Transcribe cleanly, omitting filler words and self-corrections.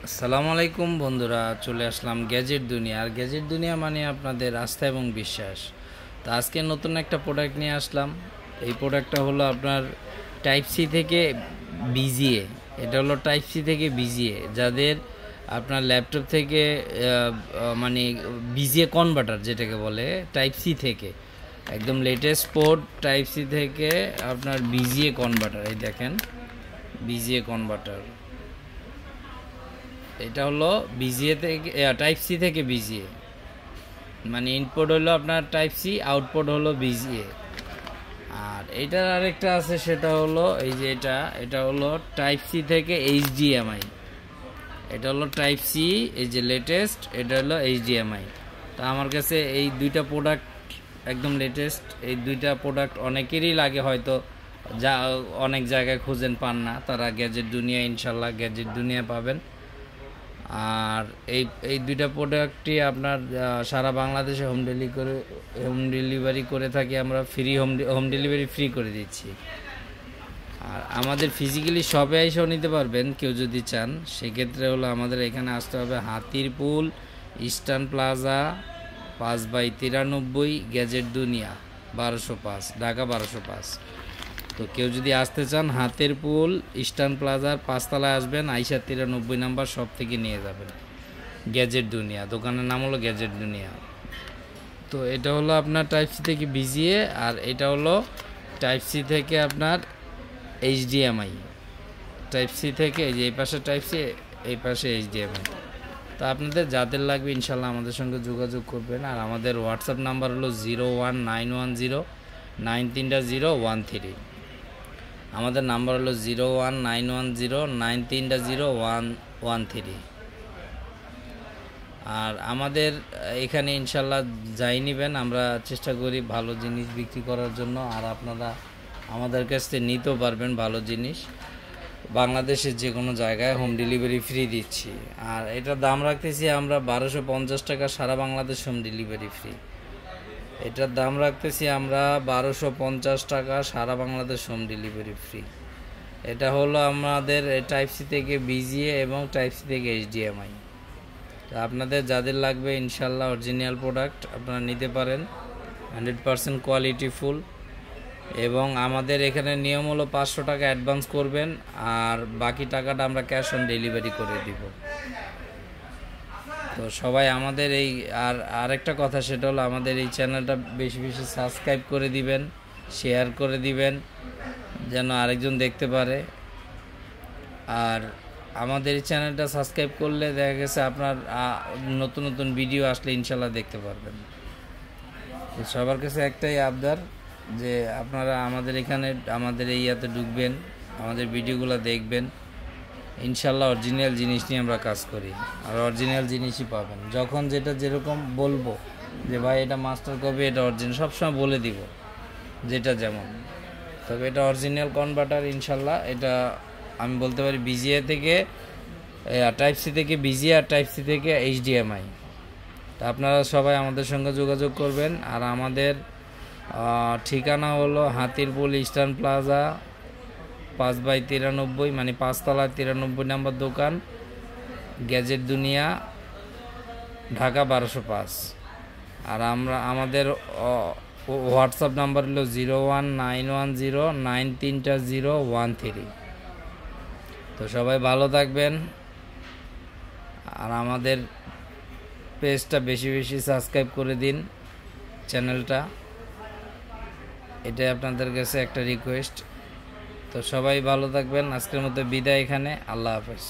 আসসালামু আলাইকুম বন্ধুরা, চলে আসলাম গ্যাজেট দুনিয়া। আর গ্যাজেট দুনিয়া মানে আপনাদের আস্থা এবং বিশ্বাস। তো আজকে নতুন একটা প্রোডাক্ট নিয়ে আসলাম। এই প্রোডাক্টটা হলো আপনার টাইপ সি থেকে বিজিএ। এটা হলো টাইপ সি থেকে বিজিএ, যাদের আপনার ল্যাপটপ থেকে মানে বিজিএ কনভার্টার যেটাকে বলে, টাইপ সি থেকে একদম লেটেস্ট পোর্ট টাইপ সি থেকে আপনার বিজিএ কনভার্টার। এই দেখেন বিজিএ কনভার্টার, এটা হলো বিজিএ থেকে টাইপ সি থেকে বিজিএ, মানে ইনপুট হলো আপনার টাইপ সি, আউটপুট হলো বিজিএ। আর এটার আরেকটা আছে, সেটা হলো এই যে এটা হলো টাইপ সি থেকে এইচডিএমআই। এটা হলো টাইপ সি, এই যে লেটেস্ট, এটা হলো এইচডিএমআই। তো আমার কাছে এই দুইটা প্রোডাক্ট একদম লেটেস্ট। এই দুইটা প্রোডাক্ট অনেকেরই লাগে, হয়তো যা অনেক জায়গায় খুঁজেন পান না, তারা গ্যাজেট দুনিয়া, ইনশাল্লাহ গ্যাজেট দুনিয়া পাবেন। আর এই দুইটা প্রোডাক্টই আপনার সারা বাংলাদেশে হোম ডেলিভারি করে থাকি আমরা। ফ্রি হোম ডেলিভারি ফ্রি করে দিচ্ছি। আর আমাদের ফিজিক্যালি শপে এসেও নিতে পারবেন কেউ যদি চান। সেক্ষেত্রে হলো আমাদের এখানে আসতে হবে হাতিরপুল ইস্টার্ন প্লাজা 5/93, গ্যাজেট দুনিয়া 1205, ঢাকা 1205। তো কেউ যদি আসতে চান হাতিরপুল ইস্টার্ন প্লাজার 5তলায় আসবেন, আইসা 93 নাম্বার শপ থেকে নিয়ে যাবেন। গ্যাজেট দুনিয়া, দোকানের নাম হলো গ্যাজেট দুনিয়া। তো এটা হলো আপনার টাইপ সি থেকে বিজিএ, আর এটা হলো টাইপ সি থেকে আপনার এইচডিএমআই। টাইপ সি থেকে এই যে এই পাশে টাইপ সি, এই পাশে এইচডিএমআই। তো আপনাদের যাদের লাগবে ইনশাল্লাহ আমাদের সঙ্গে যোগাযোগ করবেন। আর আমাদের হোয়াটসঅ্যাপ নাম্বার হলো 01910930113। আমাদের নাম্বার হলো 01910930113। আর আমাদের এখানে ইনশাল্লাহ যাই নেবেন, আমরা চেষ্টা করি ভালো জিনিস বিক্রি করার জন্য। আর আপনারা আমাদের কাছ থেকে নিতেও পারবেন ভালো জিনিস। বাংলাদেশের যে কোনো জায়গায় হোম ডেলিভারি ফ্রি দিচ্ছি। আর এটার দাম রাখতেছি আমরা 1250 টাকা, সারা বাংলাদেশ হোম ডেলিভারি ফ্রি। এটার দাম রাখতেছি আমরা 1250 টাকা, সারা বাংলাদেশ হোম ডেলিভারি ফ্রি। এটা হলো আমাদের টাইপ সি থেকে বিজিএ এবং টাইপ সি থেকে এইচডিএমআই। তো আপনাদের যাদের লাগবে ইনশাল্লাহ অরিজিনাল প্রোডাক্ট আপনারা নিতে পারেন, 100% কোয়ালিটিফুল। এবং আমাদের এখানে নিয়ম হলো 500 টাকা অ্যাডভান্স করবেন, আর বাকি টাকাটা আমরা ক্যাশ অন ডেলিভারি করে দিব। তো সবাই আমাদের এই আরেকটা কথা, সেটা হলো আমাদের এই চ্যানেলটা বেশি বেশি সাবস্ক্রাইব করে দিবেন, শেয়ার করে দিবেন, যেন আরেকজন দেখতে পারে। আর আমাদের এই চ্যানেলটা সাবস্ক্রাইব করলে দেখা গেছে আপনার নতুন নতুন ভিডিও আসলে ইনশাল্লাহ দেখতে পারবেন। তো সবার কাছে একটাই আবদার যে আপনারা আমাদের এখানে আমাদের এই ইয়াতে ঢুকবেন, আমাদের ভিডিওগুলো দেখবেন। ইনশাল্লাহ অরিজিনাল জিনিস নিয়ে আমরা কাজ করি, আর অরিজিনাল জিনিসই পাবেন। যখন যেটা যেরকম বলবো যে ভাই এটা মাস্টার কপি, এটা অরিজিনাল, সবসময় বলে দিব যেটা যেমন। তবে এটা অরিজিনাল কনভার্টার ইনশাল্লাহ। এটা আমি বলতে পারি বিজিএ থেকে টাইপ সি থেকে বিজিএ, আর টাইপ সি থেকে এইচডিএমআই। তা আপনারা সবাই আমাদের সঙ্গে যোগাযোগ করবেন। আর আমাদের ঠিকানা হলো হাতিরপুল ইস্টার্ন প্লাজা 5/93, মানে 5তলায় 93 নম্বর দোকান, গ্যাজেট দুনিয়া, ঢাকা 1205। আর আমাদের হোয়াটসঅ্যাপ নাম্বার হলো 01910930113। তো সবাই ভালো থাকবেন। আর আমাদের পেজটা বেশি বেশি সাবস্ক্রাইব করে দিন, চ্যানেলটা। এটাই আপনাদের কাছে একটা রিকোয়েস্ট। তো সবাই ভালো থাকবেন। আজকের মতো বিদায় এখানে। আল্লাহ হাফেজ।